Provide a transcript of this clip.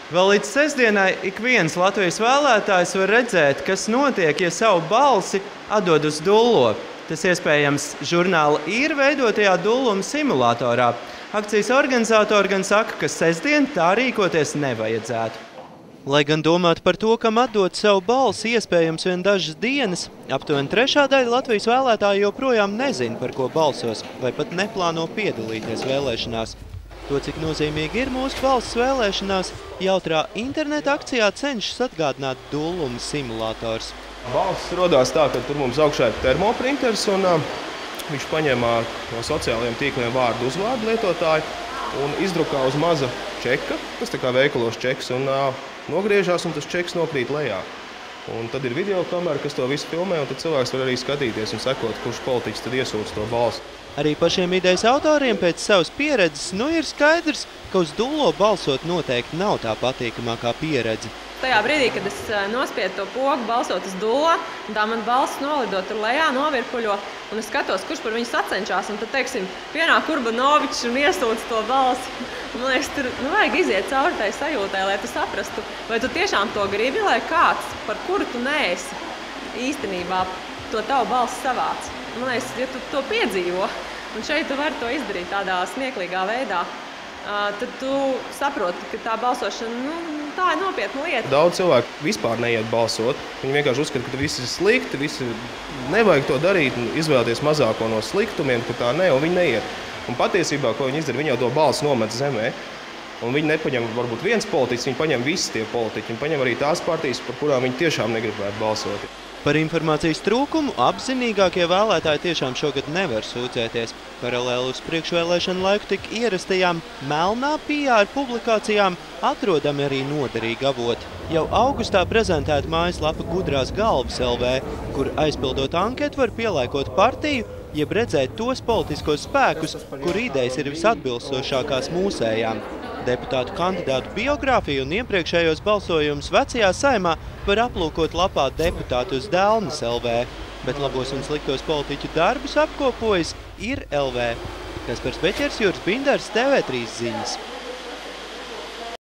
Vēl līdz sestdienai ik viens Latvijas vēlētājs var redzēt, kas notiek, ja savu balsi atdod uz dullo. Tas iespējams žurnāla Ir veidotajā dulluma simulatorā. Akcijas organizatori gan saka, ka sestdien tā rīkoties nevajadzētu. Lai gan domāt par to, kam atdot savu balsi iespējams vien dažas dienas, aptuveni trešā daļa Latvijas vēlētāji joprojām nezina, par ko balsos, vai pat neplāno piedalīties vēlēšanās. To, cik nozīmīgi ir mūsu valsts vēlēšanās, jautrā interneta akcijā cenšas atgādināt dulluma simulators. Balsis rodās tā, ka tur mums augšā ir termoprinters un viņš paņēma no sociālajiem tīkliem vārdu uzvārdu lietotāju un izdrukā uz maza čeka, tas tā kā veikalos čeks, un nogriežās un tas čeks nokrīt lejā. Un tad ir video kamera, kas to visu filmē, un tad cilvēks var arī skatīties un sekot, kurš politiķis tad iesūdz to balsi. Arī pašiem idejas autoriem pēc savas pieredzes ir skaidrs, ka uz dullo balsot noteikti nav tā patīkamākā pieredze. Tajā brīdī, kad es nospiedu to pogu balsot uz dullo, un tā man balss nolido tur lejā, novirpuļo, un es skatos, kurš par viņu sacenšās, un tad, teiksim, pienāk Urbanovičs un iesūdz to balsi. Man liekas, tur vajag iziet cauri tai sajūtai, lai tu saprastu, vai tu tiešām to gribi, lai kāds, par kuru tu neesi īstenībā, to tavu balsi savāc. Man liekas, ja tu to piedzīvo, un šeit tu vari to izdarīt tādā smieklīgā veidā, tad tu saproti, ka tā balsošana, tā ir nopietna lieta. Daudz cilvēku vispār neiet balsot. Viņi vienkārši uzskata, ka viss ir slikti, nevajag to darīt, izvēlēties mazāko no sliktumiem, kur tā ne, un viņi neiet. Un patiesībā, ko viņi izdara, viņi jau to balsi nomet zemē. Un viņi nepaņem varbūt viens politiķis, viņi paņem visi tie politiķi. Viņi paņem arī tās partijas, par kurām viņi tiešām negribētu balsot. Par informācijas trūkumu apzinīgākie vēlētāji tiešām šogad nevar sūdzēties. Paralēli uz priekšvēlēšanu laiku tik ierastajām melnā PR publikācijām atrodami arī noderīgi avoti. Jau augustā prezentēta mājaslapa Gudrās galvas LV, kur aizpildot anketu var pielāgot partiju, jeb redzēt tos politiskos spēkus, kur idejas ir visatbilstošākās mūsējām. Deputātu kandidātu biogrāfiju un iepriekšējos balsojumus vecajā Saeimā var aplūkot lapā Deputātu uz Delmas LV, bet labos un sliktos politiķu darbus apkopojas Ir LV. Kaspars Beķers, Juris Bindars, TV3 ziņas.